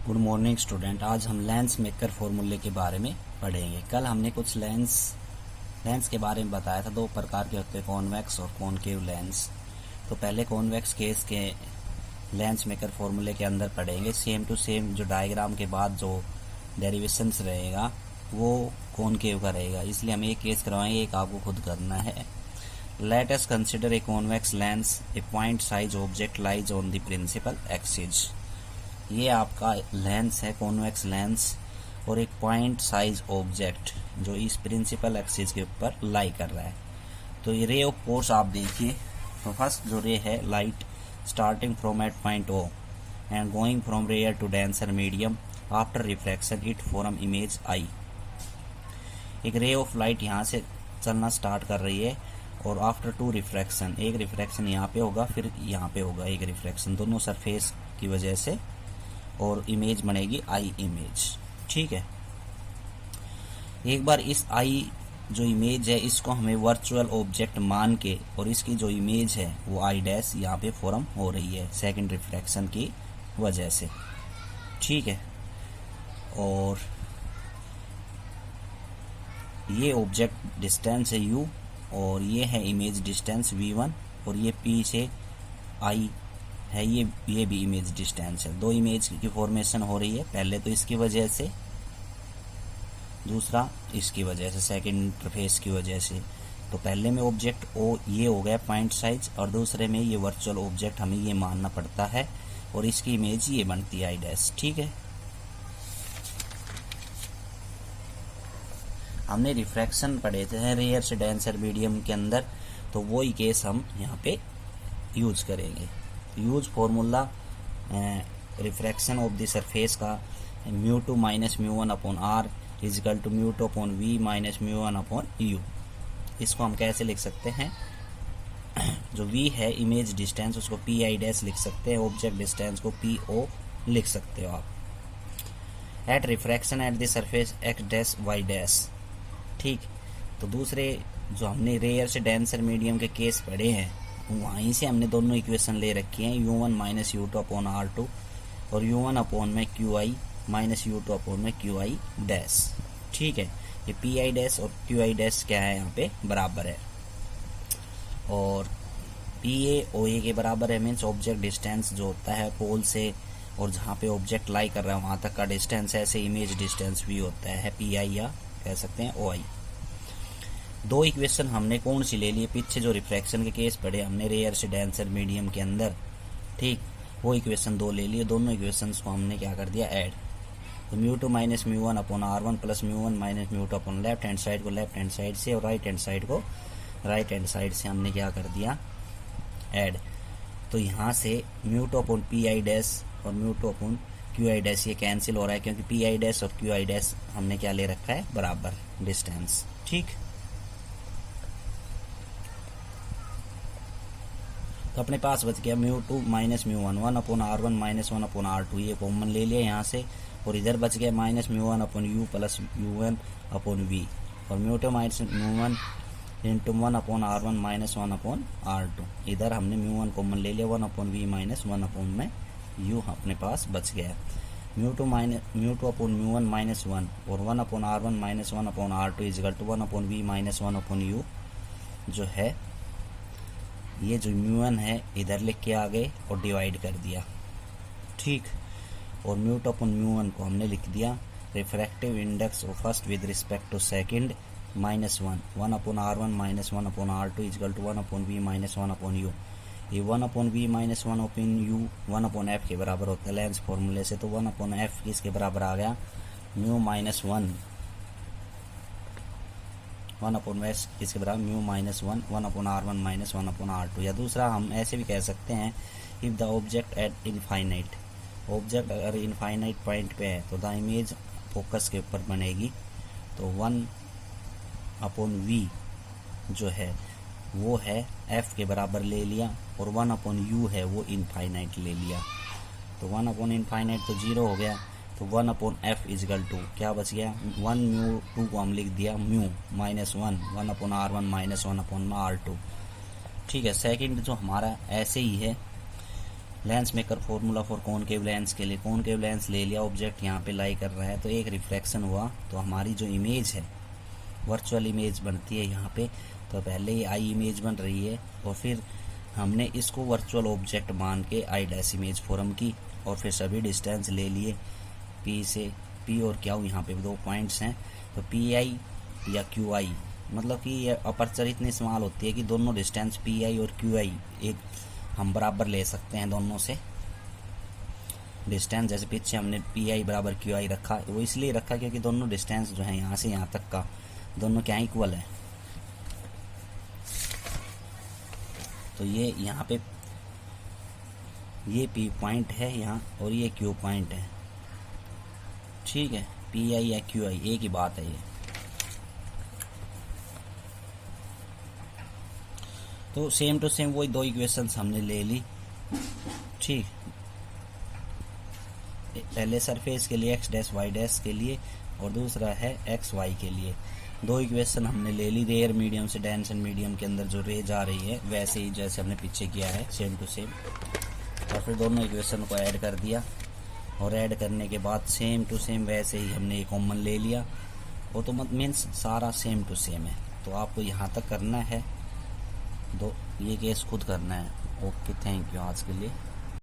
Good morning student. आज हम lens maker फॉर्मूले के बारे में पढ़ेंगे। कल हमने कुछ लेंस के बारे में बताया था। दो प्रकार के होते हैं, कॉन्वेक्स और कॉनकेव लेंस। तो पहले कॉन्वेक्स केस के लेंस मेकर फॉर्मूले के अंदर पढ़ेंगे। सेम टू सेम जो डायग्राम के बाद जो डेरिवेशंस रहेगा वो कॉनकेव का रहेगा, इसलिए हम एक केस करवाएंगे, एक आपको खुद करना है। Let us consider a convex lens, a point size object lies on the principal axis. ये आपका लेंस है, कॉन्वेक्स लेंस, और एक पॉइंट साइज ऑब्जेक्ट जो इस प्रिंसिपल एक्सिस के ऊपर लाई कर रहा है। तो ये रे ऑफ फोर्स आप देखिए। तो फर्स्ट जो रे है, light starting from at point O and going from rare to denser medium, after refraction it form image I. एक रे ऑफ लाइट यहाँ से चलना स्टार्ट कर रही है और आफ्टर टू रिफ्रैक्शन, एक रिफ्रैक्शन यहाँ पे होगा, फिर यहाँ पे होगा एक रिफ्रैक्शन, दोनों सरफेस की वजह से, और इमेज बनेगी आई इमेज। ठीक है, एक बार इस आई जो इमेज है इसको हमें वर्चुअल ऑब्जेक्ट मान के, और इसकी जो इमेज है वो आई डैश यहाँ पे फॉर्म हो रही है सेकंड रिफ्रैक्शन की वजह से। ठीक है, और ये ऑब्जेक्ट डिस्टेंस है u, और ये है इमेज डिस्टेंस v1, और ये p से i है, ये भी इमेज डिस्टेंस है। दो इमेज की फॉर्मेशन हो रही है, पहले तो इसकी वजह से, दूसरा इसकी वजह से, सेकंड इंटरफेस की वजह से। तो पहले में ऑब्जेक्ट ओ ये हो गया पॉइंट साइज, और दूसरे में ये वर्चुअल ऑब्जेक्ट हमें ये मानना पड़ता है, और इसकी इमेज ये बनती है आई डैश। ठीक है, हमने रिफ्रैक्शन पढ़े थे रेयर से डेंसर मीडियम के अंदर, तो वही केस हम यहाँ पे यूज करेंगे। Use formula refraction of the surface का μ2 minus μ1 upon R equal to μ2 upon V minus μ1 upon U. इसको हम कैसे लिख सकते हैं, जो v है इमेज डिस्टेंस उसको पी आई डैश लिख सकते हैं, ऑब्जेक्ट डिस्टेंस को पी ओ लिख सकते हो आप। At refraction at the surface X dash Y dash. ठीक, तो दूसरे जो हमने रेयर से डेंसर मीडियम के केस पढ़े हैं वहीं से हमने दोनों इक्वेशन ले रखी हैं, u1 minus u2 upon r2 और u1 अपॉन में qi माइनस u2 अपॉन में qi डैश। ठीक है, ये pi डैश और qi डैश क्या है यहाँ पे बराबर है, और pa oa के बराबर है, मीन्स ऑब्जेक्ट डिस्टेंस जो होता है पोल से और जहाँ पे ऑब्जेक्ट लाई कर रहा है वहाँ तक का डिस्टेंस, ऐसे इमेज डिस्टेंस भी होता है pi या कह सकते हैं ओआई। दो इक्वेशन हमने कौन सी ले लिए, पीछे जो रिफ्रैक्शन के केस पढ़े हमने रेयर से डेंसर मीडियम के अंदर, ठीक, वो इक्वेशन दो ले लिए। दोनों इक्वेशंस को हमने क्या कर दिया, ऐड। तो μ2 minus μ1 upon r1 plus μ1 minus μ2 upon left hand side को लेफ्ट हैंड साइड से और राइट हैंड साइड को राइट हैंड साइड से हमने क्या कर दिया, ऐड। तो यहाँ से μ2 अपॉन पी आई डैश और μ2 अपॉन क्यू आई डैश ये कैंसिल हो रहा है, क्योंकि पी आई डैश और क्यू आई डैश हमने क्या ले रखा है, बराबर डिस्टेंस। ठीक, तो अपने पास बच गया μ2 minus μ1 1 upon r1 minus 1 upon r2, ये कॉमन ले लिया यहाँ से, और इधर बच गया minus μ1 upon u plus u1 upon v, और μ2 minus μ1 into 1 upon r1 minus 1 upon r2, इधर हमने μ1 कॉमन ले लिया, 1 अपॉन v माइनस 1 अपॉन में u अपने पास बच गया। μ2 अपॉन μ1 माइनस 1 और 1 upon r1 minus 1 upon r2 is equal to 1 upon v minus 1 upon u, जो है ये जो μ1 है इधर लिख के आ गए और डिवाइड कर दिया। ठीक, और μ2 अपॉन μ1 को हमने लिख दिया refractive index of first with respect to second minus 1 upon r1 minus 1 upon r2 is equal to 1 upon v minus 1 upon u। ये 1 upon v minus 1 upon u 1 upon f के बराबर होता है लेंस फॉर्मूले से, तो 1 अपॉन f किसके बराबर आ गया, म्यू माइनस 1 अपॉन एस किसके बराबर, mu minus 1 upon r1 minus 1 upon r2। या दूसरा हम ऐसे भी कह सकते हैं, if the object at infinite, object अगर इनफाइनाइट पॉइंट पे है तो द इमेज फोकस के ऊपर बनेगी, तो 1 अपॉन v जो है वो है f के बराबर ले लिया, और 1 अपॉन u है वो इनफाइनाइट ले लिया, तो 1 अपॉन इनफाइनाइट तो 0 हो गया, तो 1 अपॉन एफ इजिकल टू क्या बच गया, 1 μ2 को हम लिख दिया mu minus 1 upon r1 minus 1 upon r2। ठीक है, सेकंड जो हमारा ऐसे ही है, lens maker formula for concave lens के लिए, कॉनकेव लेंस ले लिया, ऑब्जेक्ट यहाँ पे लाई कर रहा है तो एक रिफ्लेक्शन हुआ, तो हमारी जो इमेज है वर्चुअल इमेज बनती है यहाँ पे। तो पहले ही आई इमेज बन रही है और फिर हमने इसको वर्चुअल ऑब्जेक्ट मान के आई डैश इमेज फॉर्म की और फिर सभी डिस्टेंस ले लिए पी से, पी और क्यू यहाँ पे 2 पॉइंट्स हैं। तो पी आई या क्यू आई, मतलब कि ये अपर्चर इतनी इस्तेमाल होती है कि दोनों डिस्टेंस पी आई और क्यू आई एक हम बराबर ले सकते हैं दोनों से डिस्टेंस। जैसे पीछे हमने पी आई बराबर क्यू आई रखा, वो इसलिए रखा क्योंकि दोनों डिस्टेंस जो है यहाँ से यहाँ तक का दोनों क्या इक्वल है। तो ये यहाँ पे ये पी पॉइंट है यहाँ और ये क्यू पॉइंट है, ठीक है। पी आई या क्यू आई एक ही बात है ये। तो सेम टू सेम वही 2 इक्वेशंस हमने ले ली, ठीक। पहले सरफेस के लिए एक्स डैश वाई डैश के लिए और दूसरा है एक्स वाई के लिए। 2 इक्वेशन हमने ले ली, रेयर मीडियम से डेंस एंड मीडियम के अंदर जो रे जा रही है वैसे ही जैसे हमने पीछे किया है सेम टू सेम। और फिर दोनों इक्वेशन को ऐड कर दिया और ऐड करने के बाद सेम टू सेम वैसे ही हमने ये कॉमन ले लिया। वो तो मत मीन्स सारा सेम टू सेम है। तो आपको यहाँ तक करना है, ये केस खुद करना है। ओके, थैंक यू आज के लिए।